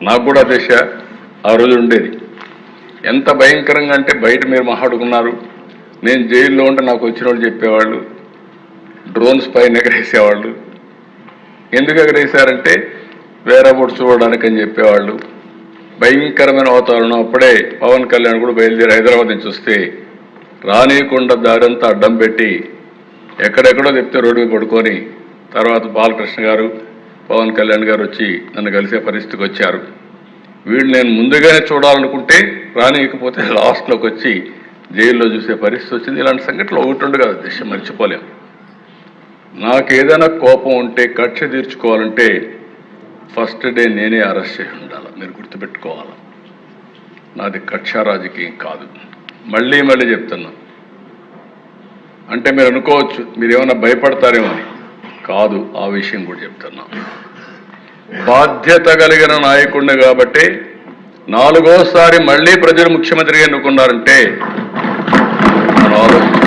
నాకు కూడా దశ ఆ రోజు ఉండేది. ఎంత భయంకరంగా అంటే బయట మీరు మాట్లాడుకున్నారు, నేను జైల్లో ఉంటే నాకు వచ్చిన వాళ్ళు చెప్పేవాళ్ళు డ్రోన్స్ పైన ఎగరేసేవాళ్ళు. ఎందుకు ఎగరేసారంటే వేరే బొట్టు చూడడానికి అని చెప్పేవాళ్ళు. భయంకరమైన వాతావరణం. అప్పుడే పవన్ కళ్యాణ్ కూడా బయలుదేరి హైదరాబాద్ నుంచి వస్తే రానీయకుండా దారంతా అడ్డం పెట్టి ఎక్కడెక్కడో చెప్తే రోడ్డు మీద పడుకొని తర్వాత బాలకృష్ణ గారు పవన్ కళ్యాణ్ గారు వచ్చి నన్ను కలిసే పరిస్థితికి వచ్చారు. వీళ్ళు నేను ముందుగానే చూడాలనుకుంటే రానియకపోతే లాస్ట్లోకి వచ్చి జైల్లో చూసే పరిస్థితి వచ్చింది. ఇలాంటి సంఘటనలు ఒకటి ఉండు కదా దిశ, మర్చిపోలేం. నాకు ఏదైనా కోపం ఉంటే కక్ష తీర్చుకోవాలంటే ఫస్ట్ డే నేనే అరెస్ట్ చేసి ఉండాలి. మీరు గుర్తుపెట్టుకోవాలి, నాది కక్ష రాజకీయం కాదు. మళ్ళీ మళ్ళీ చెప్తున్నా. అంటే మీరు అనుకోవచ్చు మీరేమైనా భయపడతారేమో అని. కాదు, ఆ విషయం కూడా చెప్తున్నా. బాధ్యత కలిగిన నాయకుడిని కాబట్టి 4వ సారి మళ్ళీ ప్రజలు ముఖ్యమంత్రిగా ఎన్నుకున్నారంటే మనం ఆలోచించాలి.